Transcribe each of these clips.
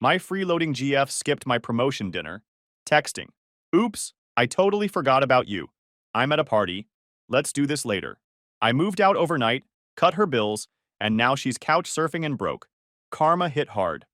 My freeloading GF skipped my promotion dinner. Texting. Oops, I totally forgot about you. I'm at a party. Let's do this later. I moved out overnight, cut her bills, and now she's couch surfing and broke. Karma hit hard.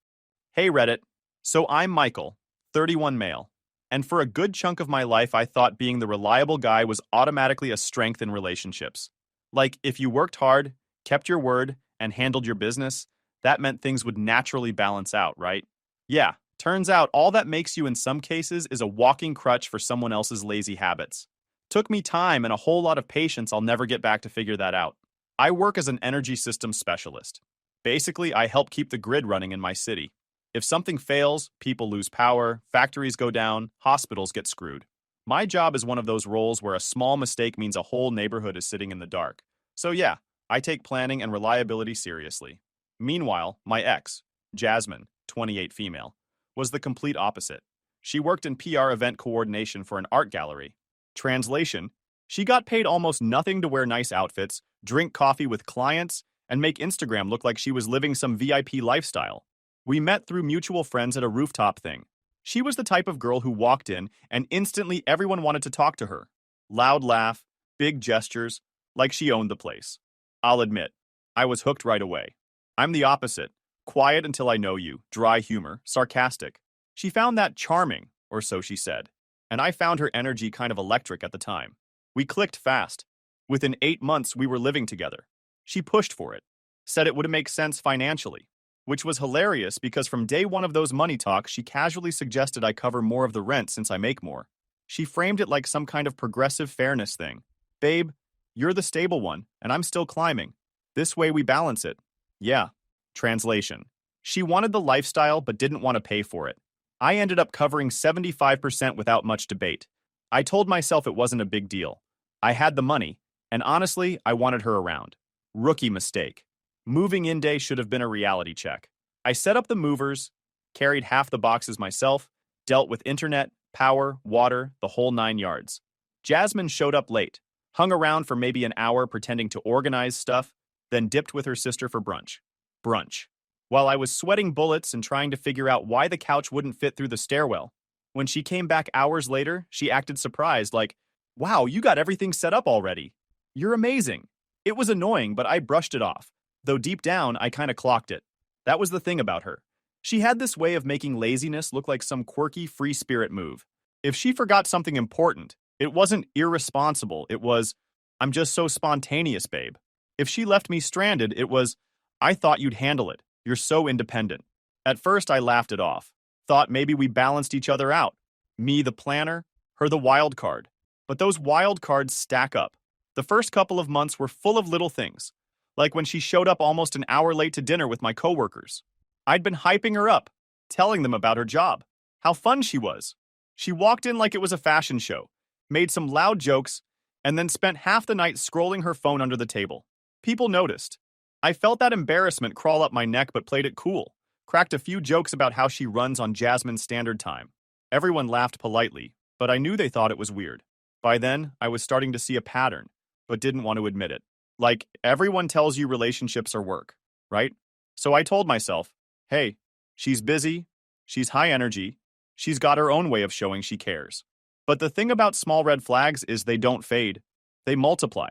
Hey Reddit. So I'm Michael, 31 male. And for a good chunk of my life, I thought being the reliable guy was automatically a strength in relationships. Like, if you worked hard, kept your word, and handled your business, that meant things would naturally balance out, right? Yeah, turns out all that makes you in some cases is a walking crutch for someone else's lazy habits. Took me time and a whole lot of patience. I'll never get back to figure that out. I work as an energy systems specialist. Basically, I help keep the grid running in my city. If something fails, people lose power, factories go down, hospitals get screwed. My job is one of those roles where a small mistake means a whole neighborhood is sitting in the dark. So yeah, I take planning and reliability seriously. Meanwhile, my ex, Jasmine, 28 female, was the complete opposite. She worked in PR event coordination for an art gallery. Translation, she got paid almost nothing to wear nice outfits, drink coffee with clients, and make Instagram look like she was living some VIP lifestyle. We met through mutual friends at a rooftop thing. She was the type of girl who walked in and instantly everyone wanted to talk to her. Loud laugh, big gestures, like she owned the place. I'll admit, I was hooked right away. I'm the opposite. Quiet until I know you, dry humor, sarcastic. She found that charming, or so she said. And I found her energy kind of electric at the time. We clicked fast. Within 8 months, we were living together. She pushed for it, said it would make sense financially, which was hilarious because from day one of those money talks, she casually suggested I cover more of the rent since I make more. She framed it like some kind of progressive fairness thing. Babe, you're the stable one, and I'm still climbing. This way we balance it. Yeah. Translation. She wanted the lifestyle but didn't want to pay for it. I ended up covering 75% without much debate. I told myself it wasn't a big deal. I had the money, and honestly, I wanted her around. Rookie mistake. Moving in day should have been a reality check. I set up the movers, carried half the boxes myself, dealt with internet, power, water, the whole 9 yards. Jasmine showed up late, hung around for maybe an hour pretending to organize stuff, then dipped with her sister for brunch. While I was sweating bullets and trying to figure out why the couch wouldn't fit through the stairwell. When she came back hours later, she acted surprised, like, "Wow, you got everything set up already. You're amazing." It was annoying, but I brushed it off, though deep down, I kinda clocked it. That was the thing about her. She had this way of making laziness look like some quirky free spirit move. If she forgot something important, it wasn't irresponsible, it was, "I'm just so spontaneous, babe." If she left me stranded, it was, "I thought you'd handle it. You're so independent." At first, I laughed it off. Thought maybe we balanced each other out. Me the planner, her the wild card. But those wild cards stack up. The first couple of months were full of little things. Like when she showed up almost an hour late to dinner with my coworkers. I'd been hyping her up, telling them about her job, how fun she was. She walked in like it was a fashion show, made some loud jokes, and then spent half the night scrolling her phone under the table. People noticed. I felt that embarrassment crawl up my neck but played it cool. Cracked a few jokes about how she runs on Jasmine's standard time. Everyone laughed politely, but I knew they thought it was weird. By then, I was starting to see a pattern, but didn't want to admit it. Like, everyone tells you relationships are work, right? So I told myself, hey, she's busy, she's high energy, she's got her own way of showing she cares. But the thing about small red flags is they don't fade, they multiply.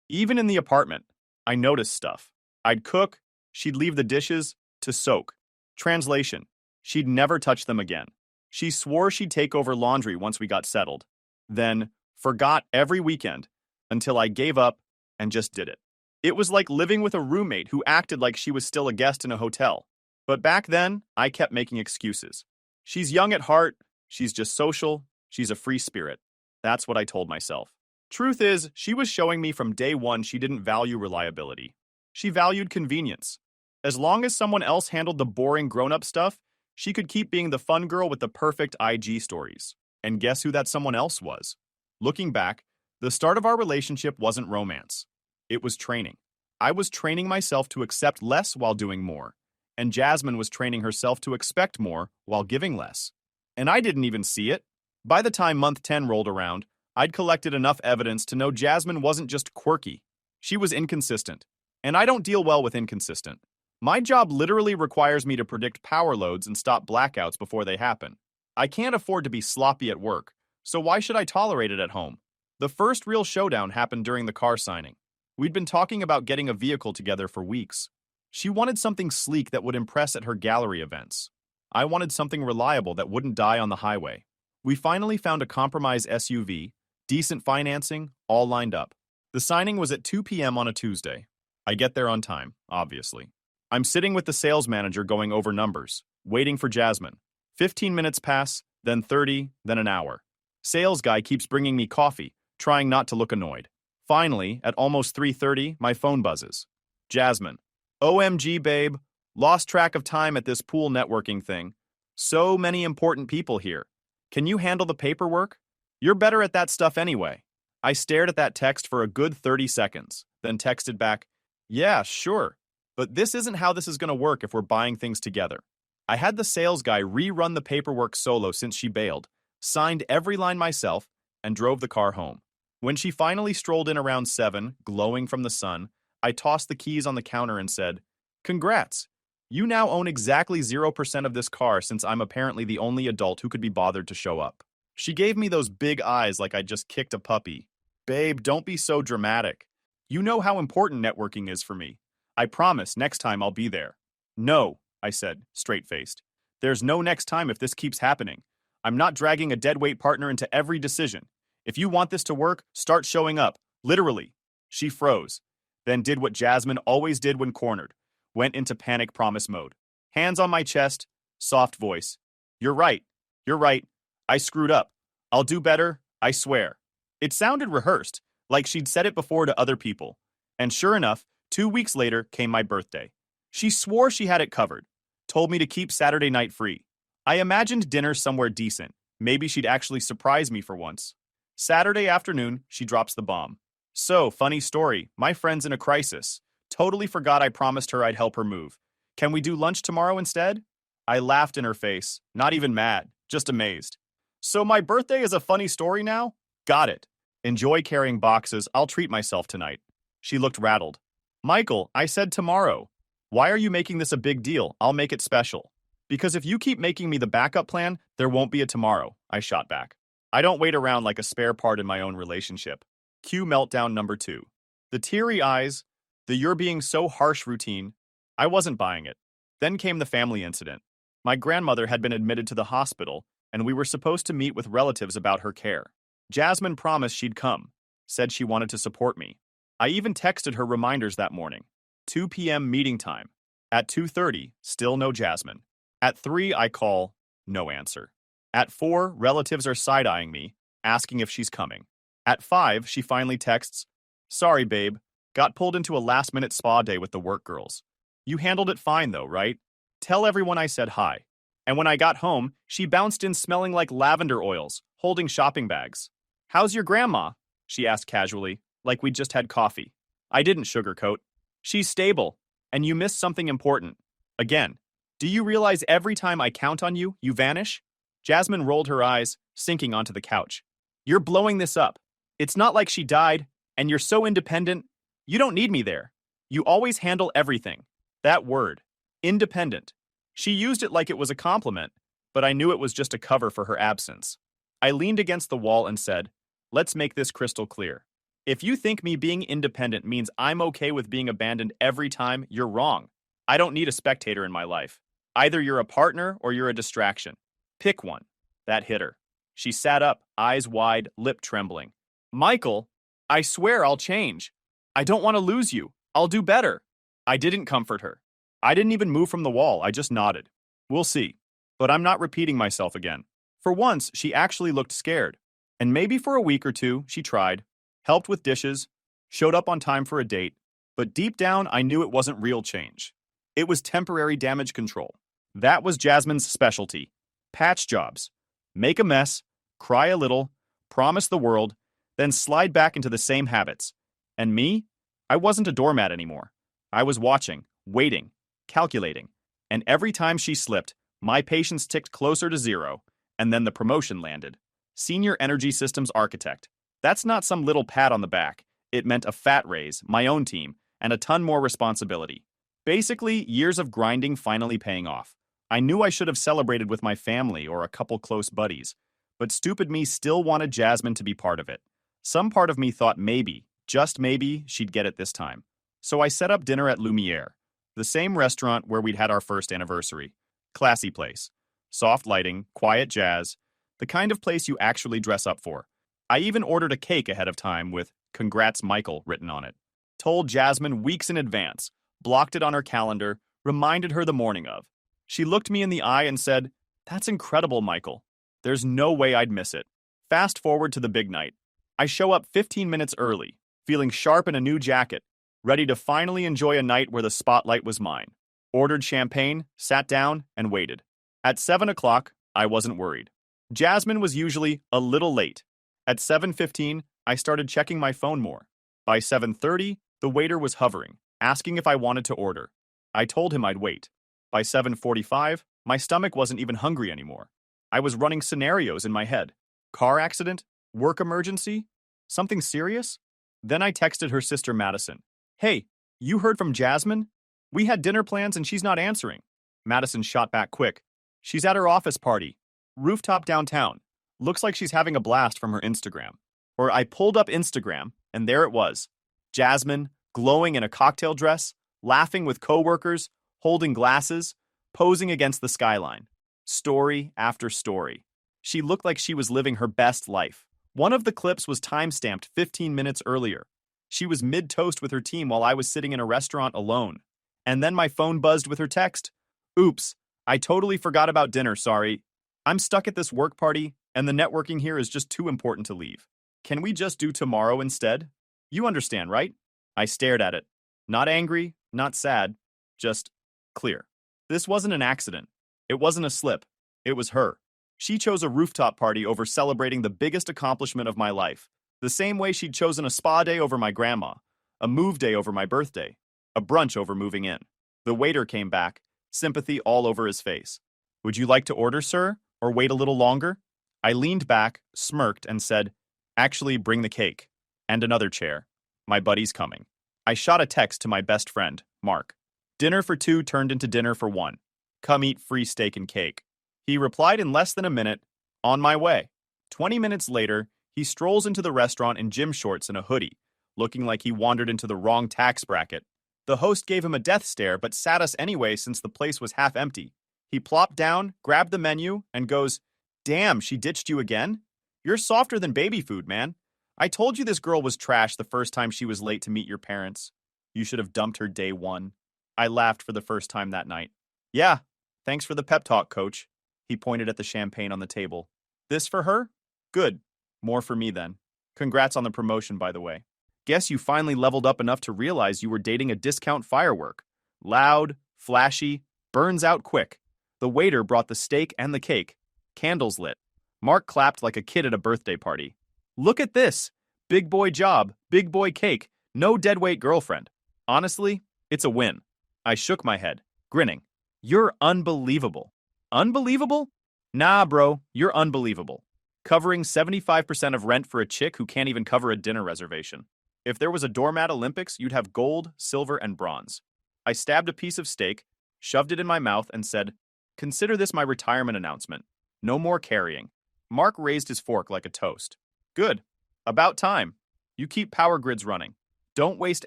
Even in the apartment, I noticed stuff. I'd cook, she'd leave the dishes to soak. Translation, she'd never touch them again. She swore she'd take over laundry once we got settled. Then, forgot every weekend, until I gave up and just did it. It was like living with a roommate who acted like she was still a guest in a hotel. But back then, I kept making excuses. She's young at heart, she's just social, she's a free spirit. That's what I told myself. Truth is, she was showing me from day one she didn't value reliability. She valued convenience. As long as someone else handled the boring grown-up stuff, she could keep being the fun girl with the perfect IG stories. And guess who that someone else was? Looking back, the start of our relationship wasn't romance. It was training. I was training myself to accept less while doing more, and Jasmine was training herself to expect more while giving less. And I didn't even see it. By the time month 10 rolled around, I'd collected enough evidence to know Jasmine wasn't just quirky. She was inconsistent. And I don't deal well with inconsistent. My job literally requires me to predict power loads and stop blackouts before they happen. I can't afford to be sloppy at work, so why should I tolerate it at home? The first real showdown happened during the car signing. We'd been talking about getting a vehicle together for weeks. She wanted something sleek that would impress at her gallery events. I wanted something reliable that wouldn't die on the highway. We finally found a compromise SUV, decent financing, all lined up. The signing was at 2 p.m. on a Tuesday. I get there on time, obviously. I'm sitting with the sales manager going over numbers, waiting for Jasmine. 15 minutes pass, then 30, then an hour. Sales guy keeps bringing me coffee, trying not to look annoyed. Finally, at almost 3:30, my phone buzzes. Jasmine. OMG, babe. Lost track of time at this pool networking thing. So many important people here. Can you handle the paperwork? You're better at that stuff anyway. I stared at that text for a good 30 seconds, then texted back, yeah, sure. But this isn't how this is going to work if we're buying things together. I had the sales guy rerun the paperwork solo since she bailed, signed every line myself, and drove the car home. When she finally strolled in around 7, glowing from the sun, I tossed the keys on the counter and said, congrats. You now own exactly 0% of this car since I'm apparently the only adult who could be bothered to show up. She gave me those big eyes like I just kicked a puppy. Babe, don't be so dramatic. You know how important networking is for me. I promise next time I'll be there. No, I said, straight-faced. There's no next time if this keeps happening. I'm not dragging a deadweight partner into every decision. If you want this to work, start showing up. Literally. She froze, then did what Jasmine always did when cornered. Went into panic promise mode. Hands on my chest, soft voice. You're right. You're right. I screwed up. I'll do better, I swear. It sounded rehearsed, like she'd said it before to other people. And sure enough, 2 weeks later came my birthday. She swore she had it covered, told me to keep Saturday night free. I imagined dinner somewhere decent. Maybe she'd actually surprise me for once. Saturday afternoon, she drops the bomb. So, funny story, my friend's in a crisis. Totally forgot I promised her I'd help her move. Can we do lunch tomorrow instead? I laughed in her face, not even mad, just amazed. So my birthday is a funny story now? Got it. Enjoy carrying boxes, I'll treat myself tonight. She looked rattled. Michael, I said tomorrow. Why are you making this a big deal? I'll make it special. Because if you keep making me the backup plan, there won't be a tomorrow, I shot back. I don't wait around like a spare part in my own relationship. Cue meltdown number 2. The teary eyes, the you're being so harsh routine. I wasn't buying it. Then came the family incident. My grandmother had been admitted to the hospital, and we were supposed to meet with relatives about her care. Jasmine promised she'd come, said she wanted to support me. I even texted her reminders that morning. 2 p.m. meeting time. At 2:30, still no Jasmine. At 3, I call, no answer. At 4, relatives are side-eyeing me, asking if she's coming. At 5, she finally texts, sorry, babe, got pulled into a last-minute spa day with the work girls. You handled it fine though, right? Tell everyone I said hi. And when I got home, she bounced in smelling like lavender oils, holding shopping bags. How's your grandma? She asked casually, like we'd just had coffee. I didn't sugarcoat. She's stable, and you missed something important. Again, do you realize every time I count on you, you vanish? Jasmine rolled her eyes, sinking onto the couch. You're blowing this up. It's not like she died, and you're so independent. You don't need me there. You always handle everything. That word, independent. She used it like it was a compliment, but I knew it was just a cover for her absence. I leaned against the wall and said, let's make this crystal clear. If you think me being independent means I'm okay with being abandoned every time, you're wrong. I don't need a spectator in my life. Either you're a partner or you're a distraction. Pick one. That hit her. She sat up, eyes wide, lip trembling. Michael, I swear I'll change. I don't want to lose you. I'll do better. I didn't comfort her. I didn't even move from the wall. I just nodded. We'll see. But I'm not repeating myself again. For once, she actually looked scared. And maybe for a week or two, she tried, helped with dishes, showed up on time for a date. But deep down, I knew it wasn't real change. It was temporary damage control. That was Jasmine's specialty. Patch jobs. Make a mess, cry a little, promise the world, then slide back into the same habits. And me? I wasn't a doormat anymore. I was watching, waiting, calculating. And every time she slipped, my patience ticked closer to 0, and then the promotion landed. Senior Energy Systems Architect. That's not some little pat on the back. It meant a fat raise, my own team, and a ton more responsibility. Basically, years of grinding finally paying off. I knew I should have celebrated with my family or a couple close buddies, but stupid me still wanted Jasmine to be part of it. Some part of me thought maybe, just maybe, she'd get it this time. So I set up dinner at Lumiere, the same restaurant where we'd had our first anniversary. Classy place. Soft lighting, quiet jazz, the kind of place you actually dress up for. I even ordered a cake ahead of time with "Congrats Michael" written on it. Told Jasmine weeks in advance, blocked it on her calendar, reminded her the morning of. She looked me in the eye and said, "That's incredible, Michael. There's no way I'd miss it." Fast forward to the big night. I show up 15 minutes early, feeling sharp in a new jacket, ready to finally enjoy a night where the spotlight was mine. Ordered champagne, sat down, and waited. At 7 o'clock, I wasn't worried. Jasmine was usually a little late. At 7:15, I started checking my phone more. By 7:30, the waiter was hovering, asking if I wanted to order. I told him I'd wait. By 7:45, my stomach wasn't even hungry anymore. I was running scenarios in my head. Car accident? Work emergency? Something serious? Then I texted her sister Madison. "Hey, you heard from Jasmine? We had dinner plans and she's not answering." Madison shot back quick. "She's at her office party. Rooftop downtown. Looks like she's having a blast from her Instagram." Or I pulled up Instagram, and there it was. Jasmine, glowing in a cocktail dress, laughing with coworkers, holding glasses, posing against the skyline. Story after story. She looked like she was living her best life. One of the clips was time-stamped 15 minutes earlier. She was mid-toast with her team while I was sitting in a restaurant alone. And then my phone buzzed with her text. "Oops, I totally forgot about dinner, sorry. I'm stuck at this work party, and the networking here is just too important to leave. Can we just do tomorrow instead?" You understand, right? I stared at it. Not angry, not sad, just clear. This wasn't an accident. It wasn't a slip. It was her. She chose a rooftop party over celebrating the biggest accomplishment of my life, the same way she'd chosen a spa day over my grandma, a move day over my birthday, a brunch over moving in. The waiter came back, sympathy all over his face. "Would you like to order, sir, or wait a little longer?" I leaned back, smirked, and said, "Actually, bring the cake. And another chair. My buddy's coming." I shot a text to my best friend, Mark. Dinner for two turned into dinner for one. Come eat free steak and cake. He replied in less than a minute, "On my way." 20 minutes later, he strolls into the restaurant in gym shorts and a hoodie, looking like he wandered into the wrong tax bracket. The host gave him a death stare but sat us anyway since the place was half empty. He plopped down, grabbed the menu, and goes, "Damn, she ditched you again? You're softer than baby food, man. I told you this girl was trash the first time she was late to meet your parents. You should have dumped her day one." I laughed for the first time that night. "Yeah, thanks for the pep talk, coach." He pointed at the champagne on the table. "This for her? Good. More for me then. Congrats on the promotion, by the way. Guess you finally leveled up enough to realize you were dating a discount firework. Loud, flashy, burns out quick." The waiter brought the steak and the cake. Candles lit. Mark clapped like a kid at a birthday party. "Look at this. Big boy job, big boy cake, no deadweight girlfriend. Honestly, it's a win." I shook my head, grinning. "You're unbelievable." "Unbelievable? Nah, bro, you're unbelievable. Covering 75% of rent for a chick who can't even cover a dinner reservation. If there was a doormat Olympics, you'd have gold, silver, and bronze." I stabbed a piece of steak, shoved it in my mouth, and said, "Consider this my retirement announcement. No more carrying." Mark raised his fork like a toast. "Good. About time. You keep power grids running. Don't waste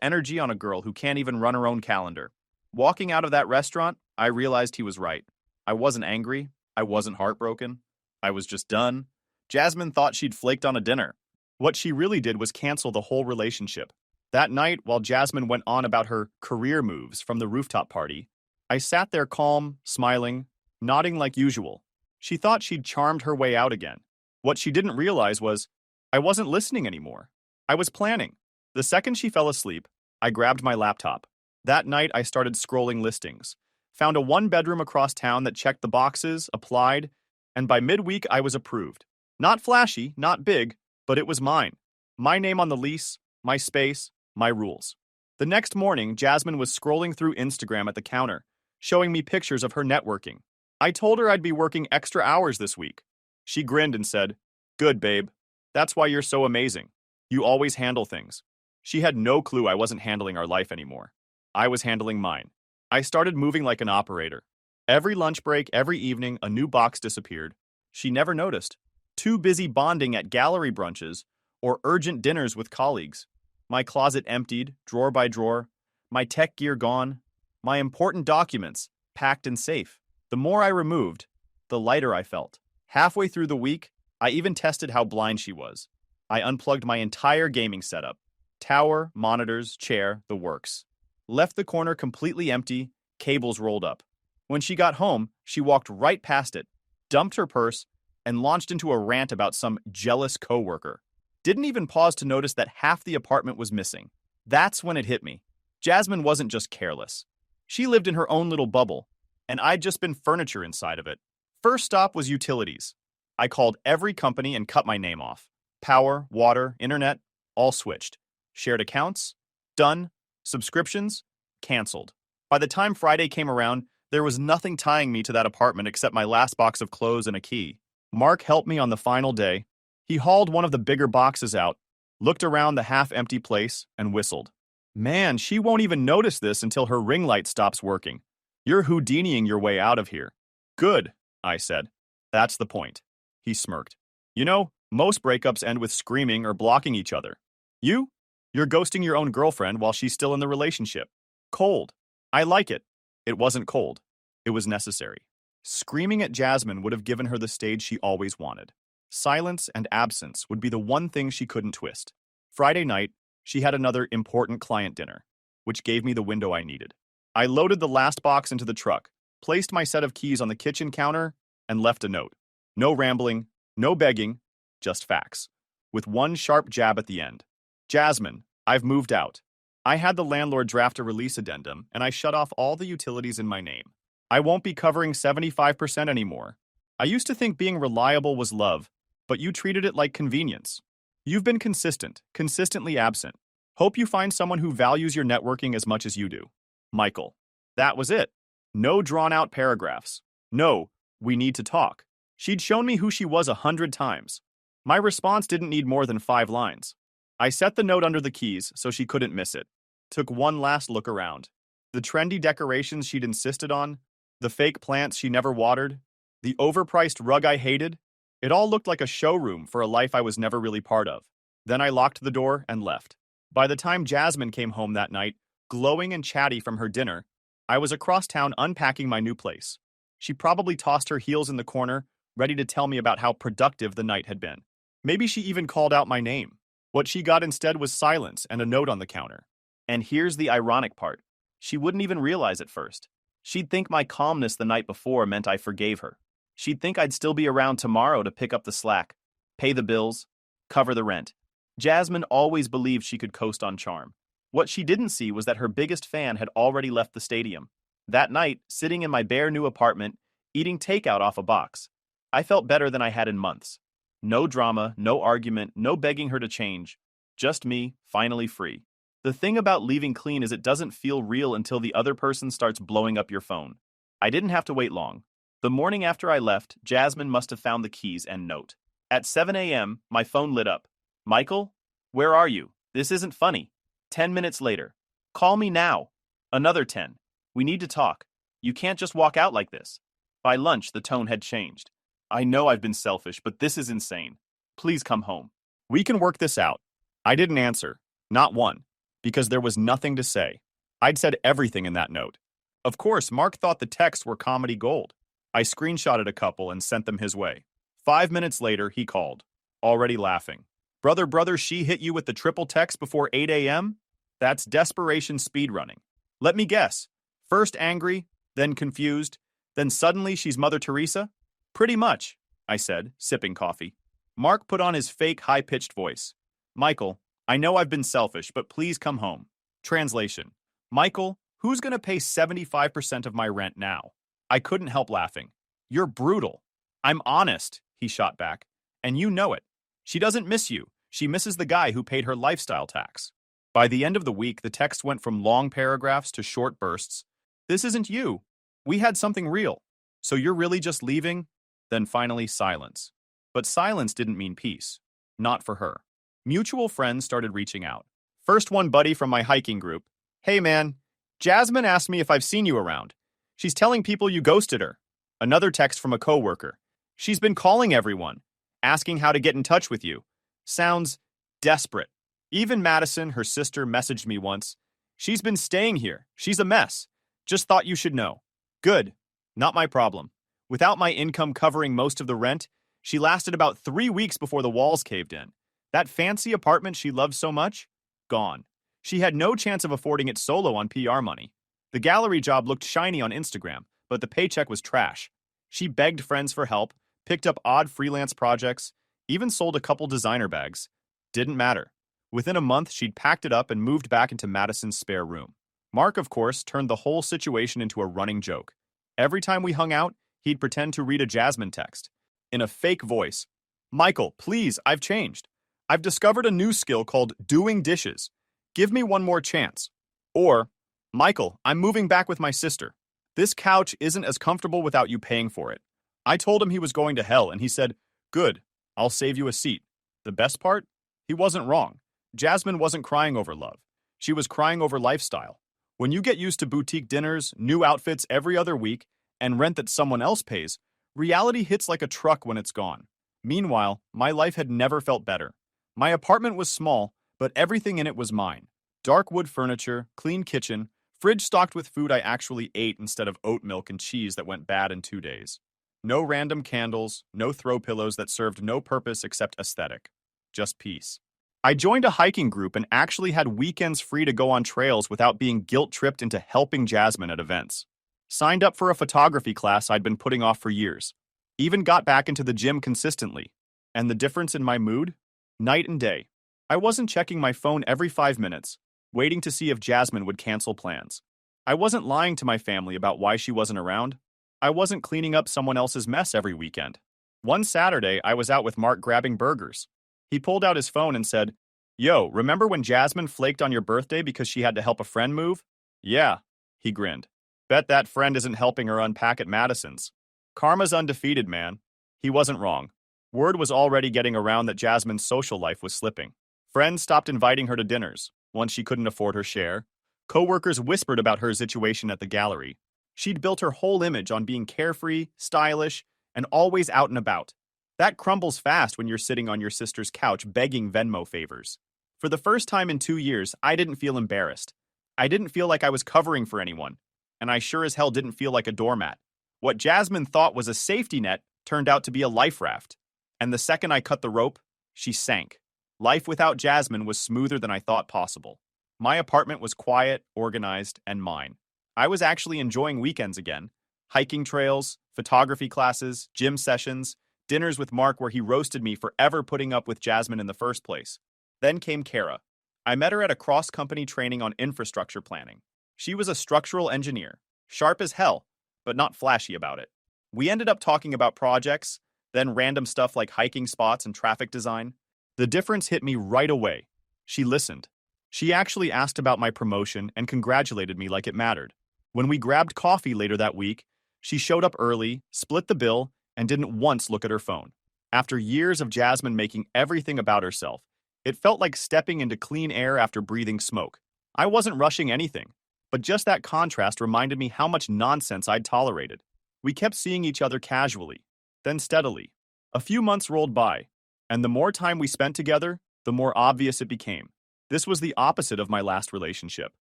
energy on a girl who can't even run her own calendar." Walking out of that restaurant, I realized he was right. I wasn't angry. I wasn't heartbroken. I was just done. Jasmine thought she'd flaked on a dinner. What she really did was cancel the whole relationship. That night, while Jasmine went on about her career moves from the rooftop party, I sat there calm, smiling, nodding like usual. She thought she'd charmed her way out again. What she didn't realize was I wasn't listening anymore. I was planning. The second she fell asleep, I grabbed my laptop. That night, I started scrolling listings. Found a one-bedroom across town that checked the boxes, applied, and by midweek, I was approved. Not flashy, not big, but it was mine. My name on the lease, my space, my rules. The next morning, Jasmine was scrolling through Instagram at the counter, showing me pictures of her networking. I told her I'd be working extra hours this week. She grinned and said, "Good, babe. That's why you're so amazing. You always handle things." She had no clue I wasn't handling our life anymore. I was handling mine. I started moving like an operator. Every lunch break, every evening, a new box disappeared. She never noticed. Too busy bonding at gallery brunches or urgent dinners with colleagues. My closet emptied, drawer by drawer. My tech gear gone. My important documents packed and safe. The more I removed, the lighter I felt. Halfway through the week, I even tested how blind she was. I unplugged my entire gaming setup. Tower, monitors, chair, the works. Left the corner completely empty, cables rolled up. When she got home, she walked right past it, dumped her purse, and launched into a rant about some jealous coworker. Didn't even pause to notice that half the apartment was missing. That's when it hit me. Jasmine wasn't just careless. She lived in her own little bubble, and I'd just been furniture inside of it. First stop was utilities. I called every company and cut my name off. Power, water, internet, all switched. Shared accounts? Done. Subscriptions? Canceled. By the time Friday came around, there was nothing tying me to that apartment except my last box of clothes and a key. Mark helped me on the final day. He hauled one of the bigger boxes out, looked around the half-empty place, and whistled. Man, she won't even notice this until her ring light stops working. You're Houdiniing your way out of here. Good, I said. That's the point. He smirked. You know, most breakups end with screaming or blocking each other. You're ghosting your own girlfriend while she's still in the relationship. Cold. I like it. It wasn't cold. It was necessary. Screaming at Jasmine would have given her the stage she always wanted. Silence and absence would be the one thing she couldn't twist. Friday night, she had another important client dinner, which gave me the window I needed. I loaded the last box into the truck, placed my set of keys on the kitchen counter, and left a note. No rambling, no begging, just facts, with one sharp jab at the end. Jasmine, I've moved out. I had the landlord draft a release addendum, and I shut off all the utilities in my name. I won't be covering 75% anymore. I used to think being reliable was love, but you treated it like convenience. You've been consistent, consistently absent. Hope you find someone who values your networking as much as you do. Michael. That was it. No drawn-out paragraphs. No, we need to talk. She'd shown me who she was 100 times. My response didn't need more than 5 lines. I set the note under the keys so she couldn't miss it. Took one last look around. The trendy decorations she'd insisted on, the fake plants she never watered, the overpriced rug I hated, it all looked like a showroom for a life I was never really part of. Then I locked the door and left. By the time Jasmine came home that night, glowing and chatty from her dinner, I was across town unpacking my new place. She probably tossed her heels in the corner, ready to tell me about how productive the night had been. Maybe she even called out my name. What she got instead was silence and a note on the counter. And here's the ironic part. She wouldn't even realize at first. She'd think my calmness the night before meant I forgave her. She'd think I'd still be around tomorrow to pick up the slack, pay the bills, cover the rent. Jasmine always believed she could coast on charm. What she didn't see was that her biggest fan had already left the stadium. That night, sitting in my bare new apartment, eating takeout off a box, I felt better than I had in months. No drama, no argument, no begging her to change. Just me, finally free. The thing about leaving clean is it doesn't feel real until the other person starts blowing up your phone. I didn't have to wait long. The morning after I left, Jasmine must have found the keys and note. At 7 a.m., my phone lit up. Michael? Where are you? This isn't funny. 10 minutes later. Call me now. Another 10. We need to talk. You can't just walk out like this. By lunch, the tone had changed. I know I've been selfish, but this is insane. Please come home. We can work this out. I didn't answer. Not one. Because there was nothing to say. I'd said everything in that note. Of course, Mark thought the texts were comedy gold. I screenshotted a couple and sent them his way. 5 minutes later, he called, already laughing. Brother, she hit you with the triple text before 8 a.m.? That's desperation speedrunning. Let me guess. First angry, then confused, then suddenly she's Mother Teresa? Pretty much, I said, sipping coffee. Mark put on his fake high-pitched voice. Michael, I know I've been selfish, but please come home. Translation. Michael, who's going to pay 75% of my rent now? I couldn't help laughing. You're brutal. I'm honest, he shot back. And you know it. She doesn't miss you. She misses the guy who paid her lifestyle tax. By the end of the week, the text went from long paragraphs to short bursts. This isn't you. We had something real. So you're really just leaving? Then finally silence. But silence didn't mean peace. Not for her. Mutual friends started reaching out. First one buddy from my hiking group. Hey man, Jasmine asked me if I've seen you around. She's telling people you ghosted her. Another text from a coworker. She's been calling everyone, asking how to get in touch with you. Sounds desperate. Even Madison, her sister, messaged me once. She's been staying here. She's a mess. Just thought you should know. Good. Not my problem. Without my income covering most of the rent, she lasted about 3 weeks before the walls caved in. That fancy apartment she loved so much? Gone. She had no chance of affording it solo on PR money. The gallery job looked shiny on Instagram, but the paycheck was trash. She begged friends for help, picked up odd freelance projects, even sold a couple designer bags. Didn't matter. Within a month, she'd packed it up and moved back into Madison's spare room. Mark, of course, turned the whole situation into a running joke. Every time we hung out, he'd pretend to read a Jasmine text. In a fake voice. Michael, please, I've changed. I've discovered a new skill called doing dishes. Give me one more chance. Or, Michael, I'm moving back with my sister. This couch isn't as comfortable without you paying for it. I told him he was going to hell, and he said, good, I'll save you a seat. The best part? He wasn't wrong. Jasmine wasn't crying over love. She was crying over lifestyle. When you get used to boutique dinners, new outfits every other week, and rent that someone else pays, reality hits like a truck when it's gone. Meanwhile, my life had never felt better. My apartment was small, but everything in it was mine. Dark wood furniture, clean kitchen, fridge stocked with food I actually ate instead of oat milk and cheese that went bad in 2 days. No random candles, no throw pillows that served no purpose except aesthetic. Just peace. I joined a hiking group and actually had weekends free to go on trails without being guilt-tripped into helping Jasmine at events. Signed up for a photography class I'd been putting off for years. Even got back into the gym consistently. And the difference in my mood? Night and day. I wasn't checking my phone every 5 minutes, waiting to see if Jasmine would cancel plans. I wasn't lying to my family about why she wasn't around. I wasn't cleaning up someone else's mess every weekend. One Saturday, I was out with Mark grabbing burgers. He pulled out his phone and said, Yo, remember when Jasmine flaked on your birthday because she had to help a friend move? Yeah, he grinned. Bet that friend isn't helping her unpack at Madison's. Karma's undefeated, man. He wasn't wrong. Word was already getting around that Jasmine's social life was slipping. Friends stopped inviting her to dinners, once she couldn't afford her share. Coworkers whispered about her situation at the gallery. She'd built her whole image on being carefree, stylish, and always out and about. That crumbles fast when you're sitting on your sister's couch begging Venmo favors. For the first time in 2 years, I didn't feel embarrassed. I didn't feel like I was covering for anyone. And I sure as hell didn't feel like a doormat. What Jasmine thought was a safety net turned out to be a life raft. And the second I cut the rope, she sank. Life without Jasmine was smoother than I thought possible. My apartment was quiet, organized, and mine. I was actually enjoying weekends again. Hiking trails, photography classes, gym sessions, dinners with Mark where he roasted me for ever putting up with Jasmine in the first place. Then came Kara. I met her at a cross-company training on infrastructure planning. She was a structural engineer, sharp as hell, but not flashy about it. We ended up talking about projects, then random stuff like hiking spots and traffic design. The difference hit me right away. She listened. She actually asked about my promotion and congratulated me like it mattered. When we grabbed coffee later that week, she showed up early, split the bill, and didn't once look at her phone. After years of Jasmine making everything about herself, it felt like stepping into clean air after breathing smoke. I wasn't rushing anything, but just that contrast reminded me how much nonsense I'd tolerated. We kept seeing each other casually, then steadily. A few months rolled by, and the more time we spent together, the more obvious it became. This was the opposite of my last relationship.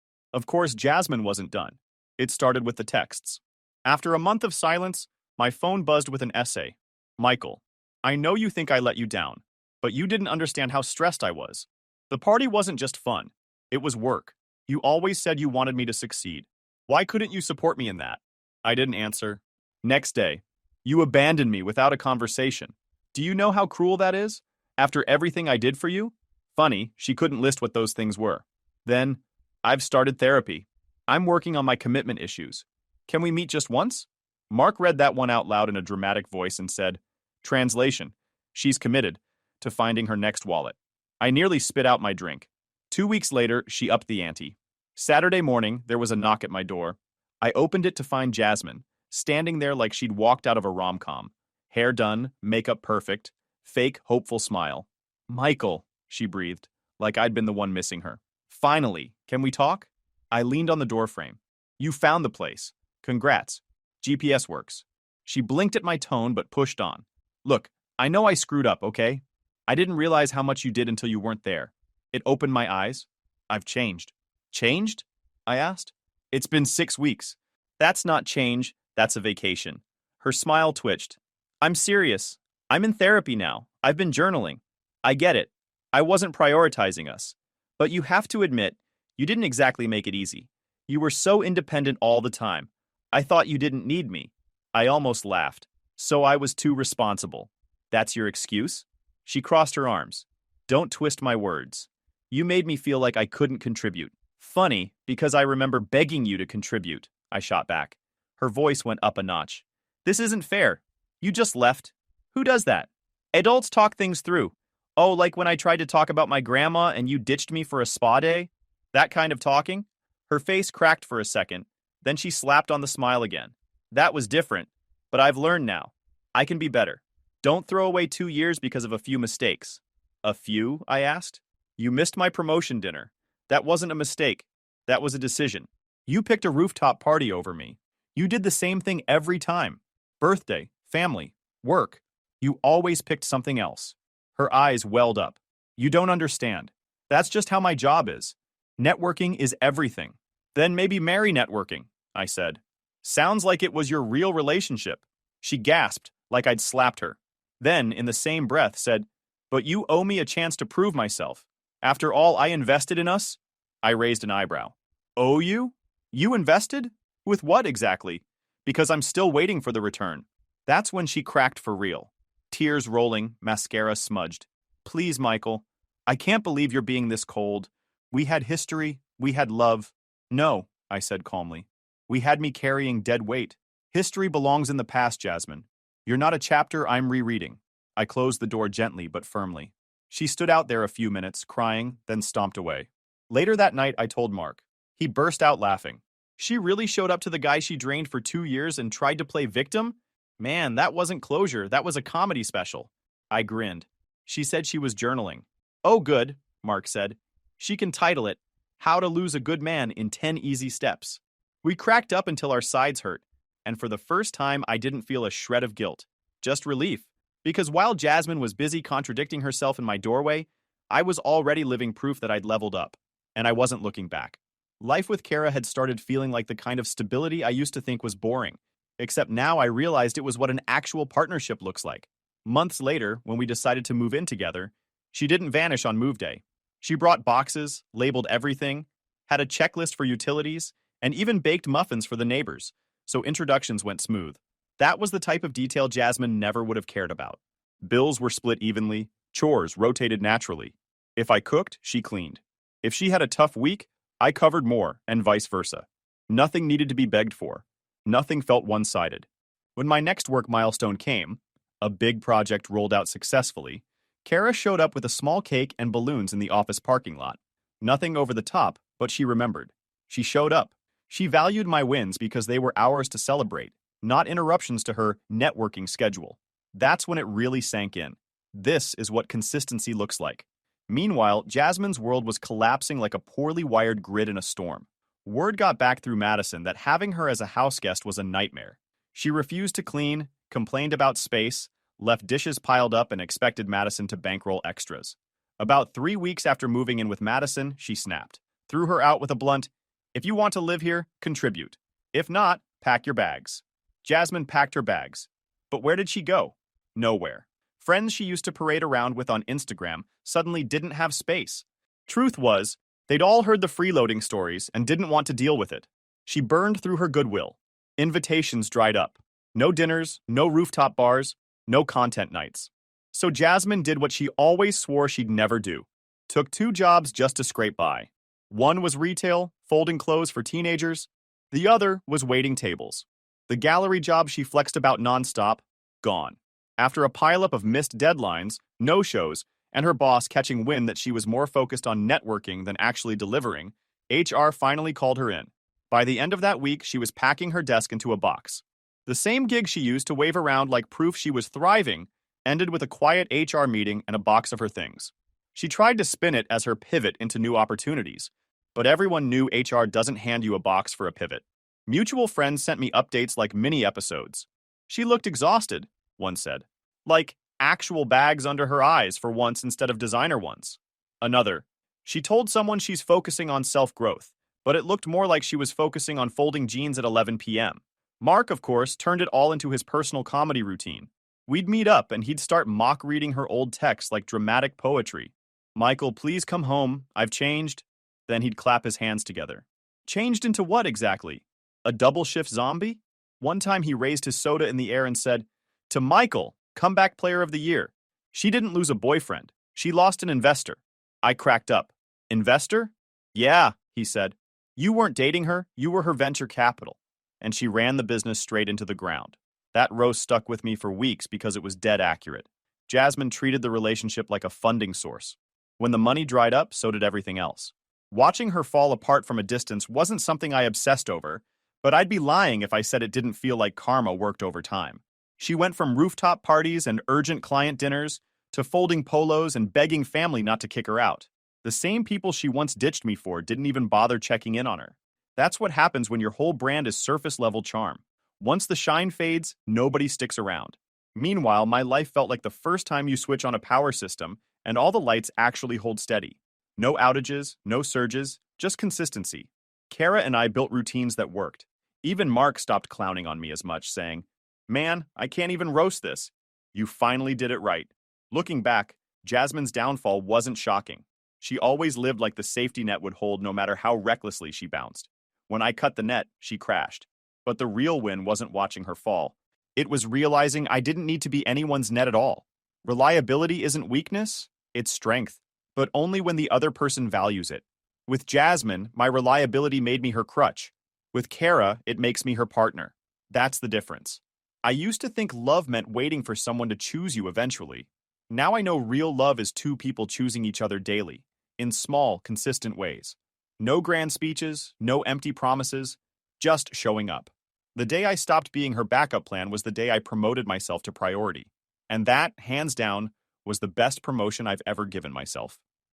Of course, Jasmine wasn't done. It started with the texts. After a month of silence, my phone buzzed with an essay. Michael, I know you think I let you down, but you didn't understand how stressed I was. The party wasn't just fun. It was work. You always said you wanted me to succeed. Why couldn't you support me in that? I didn't answer. Next day, you abandoned me without a conversation. Do you know how cruel that is? After everything I did for you? Funny, she couldn't list what those things were. Then, I've started therapy. I'm working on my commitment issues. Can we meet just once? Mark read that one out loud in a dramatic voice and said, Translation, she's committed to finding her next wallet. I nearly spit out my drink. 2 weeks later, she upped the ante. Saturday morning, there was a knock at my door. I opened it to find Jasmine, standing there like she'd walked out of a rom-com. Hair done, makeup perfect, fake, hopeful smile. Michael, she breathed, like I'd been the one missing her. Finally, can we talk? I leaned on the doorframe. You found the place. Congrats. GPS works. She blinked at my tone but pushed on. Look, I know I screwed up, okay? I didn't realize how much you did until you weren't there. It opened my eyes. I've changed. Changed? I asked. It's been 6 weeks. That's not change, that's a vacation. Her smile twitched. I'm serious. I'm in therapy now. I've been journaling. I get it. I wasn't prioritizing us. But you have to admit, you didn't exactly make it easy. You were so independent all the time. I thought you didn't need me. I almost laughed. So I was too responsible. That's your excuse? She crossed her arms. Don't twist my words. You made me feel like I couldn't contribute. Funny, because I remember begging you to contribute, I shot back. Her voice went up a notch. This isn't fair. You just left. Who does that? Adults talk things through. Oh, like when I tried to talk about my grandma and you ditched me for a spa day? That kind of talking? Her face cracked for a second, then she slapped on the smile again. That was different, but I've learned now. I can be better. Don't throw away 2 years because of a few mistakes. A few? I asked. You missed my promotion dinner. That wasn't a mistake. That was a decision. You picked a rooftop party over me. You did the same thing every time. Birthday, family, work. You always picked something else. Her eyes welled up. You don't understand. That's just how my job is. Networking is everything. Then maybe marry networking, I said. Sounds like it was your real relationship. She gasped, like I'd slapped her. Then, in the same breath, said, But you owe me a chance to prove myself. After all I invested in us? I raised an eyebrow. Owe you? You invested? With what exactly? Because I'm still waiting for the return. That's when she cracked for real. Tears rolling, mascara smudged. Please, Michael. I can't believe you're being this cold. We had history. We had love. No, I said calmly. We had me carrying dead weight. History belongs in the past, Jasmine. You're not a chapter I'm rereading. I closed the door gently but firmly. She stood out there a few minutes, crying, then stomped away. Later that night, I told Mark. He burst out laughing. She really showed up to the guy she drained for 2 years and tried to play victim? Man, that wasn't closure, that was a comedy special. I grinned. She said she was journaling. Oh good, Mark said. She can title it, How to Lose a Good Man in 10 Easy Steps. We cracked up until our sides hurt, and for the first time I didn't feel a shred of guilt, just relief. Because while Jasmine was busy contradicting herself in my doorway, I was already living proof that I'd leveled up, and I wasn't looking back. Life with Kara had started feeling like the kind of stability I used to think was boring, except now I realized it was what an actual partnership looks like. Months later, when we decided to move in together, she didn't vanish on move day. She brought boxes, labeled everything, had a checklist for utilities, and even baked muffins for the neighbors, so introductions went smooth. That was the type of detail Jasmine never would have cared about. Bills were split evenly, chores rotated naturally. If I cooked, she cleaned. If she had a tough week, I covered more, and vice versa. Nothing needed to be begged for. Nothing felt one-sided. When my next work milestone came, a big project rolled out successfully, Kara showed up with a small cake and balloons in the office parking lot. Nothing over the top, but she remembered. She showed up. She valued my wins because they were ours to celebrate, not interruptions to her networking schedule. That's when it really sank in. This is what consistency looks like. Meanwhile, Jasmine's world was collapsing like a poorly wired grid in a storm. Word got back through Madison that having her as a house guest was a nightmare. She refused to clean, complained about space, left dishes piled up, and expected Madison to bankroll extras. About 3 weeks after moving in with Madison, she snapped. Threw her out with a blunt, "If you want to live here, contribute. If not, pack your bags." Jasmine packed her bags. But where did she go? Nowhere. Friends she used to parade around with on Instagram suddenly didn't have space. Truth was, they'd all heard the freeloading stories and didn't want to deal with it. She burned through her goodwill. Invitations dried up. No dinners, no rooftop bars, no content nights. So Jasmine did what she always swore she'd never do. Took 2 jobs just to scrape by. One was retail, folding clothes for teenagers. The other was waiting tables. The gallery job she flexed about nonstop, gone. After a pileup of missed deadlines, no-shows, and her boss catching wind that she was more focused on networking than actually delivering, HR finally called her in. By the end of that week, she was packing her desk into a box. The same gig she used to wave around like proof she was thriving ended with a quiet HR meeting and a box of her things. She tried to spin it as her pivot into new opportunities, but everyone knew HR doesn't hand you a box for a pivot. Mutual friends sent me updates like mini episodes. She looked exhausted, one said. Like actual bags under her eyes for once instead of designer ones. Another. She told someone she's focusing on self-growth, but it looked more like she was focusing on folding jeans at 11 p.m. Mark, of course, turned it all into his personal comedy routine. We'd meet up and he'd start mock reading her old texts like dramatic poetry. Michael, please come home. I've changed. Then he'd clap his hands together. Changed into what exactly? A double shift zombie? One time he raised his soda in the air and said, "To Michael, comeback player of the year." She didn't lose a boyfriend. She lost an investor. I cracked up. Investor? Yeah, he said. You weren't dating her, you were her venture capital. And she ran the business straight into the ground. That roast stuck with me for weeks because it was dead accurate. Jasmine treated the relationship like a funding source. When the money dried up, so did everything else. Watching her fall apart from a distance wasn't something I obsessed over, but I'd be lying if I said it didn't feel like karma worked over time. She went from rooftop parties and urgent client dinners to folding polos and begging family not to kick her out. The same people she once ditched me for didn't even bother checking in on her. That's what happens when your whole brand is surface-level charm. Once the shine fades, nobody sticks around. Meanwhile, my life felt like the first time you switch on a power system and all the lights actually hold steady. No outages, no surges, just consistency. Kara and I built routines that worked. Even Mark stopped clowning on me as much, saying, "Man, I can't even roast this. You finally did it right." Looking back, Jasmine's downfall wasn't shocking. She always lived like the safety net would hold no matter how recklessly she bounced. When I cut the net, she crashed. But the real win wasn't watching her fall. It was realizing I didn't need to be anyone's net at all. Reliability isn't weakness, it's strength, but only when the other person values it. With Jasmine, my reliability made me her crutch. With Kara, it makes me her partner. That's the difference. I used to think love meant waiting for someone to choose you eventually. Now I know real love is two people choosing each other daily, in small, consistent ways. No grand speeches, no empty promises, just showing up. The day I stopped being her backup plan was the day I promoted myself to priority. And that, hands down, was the best promotion I've ever given myself.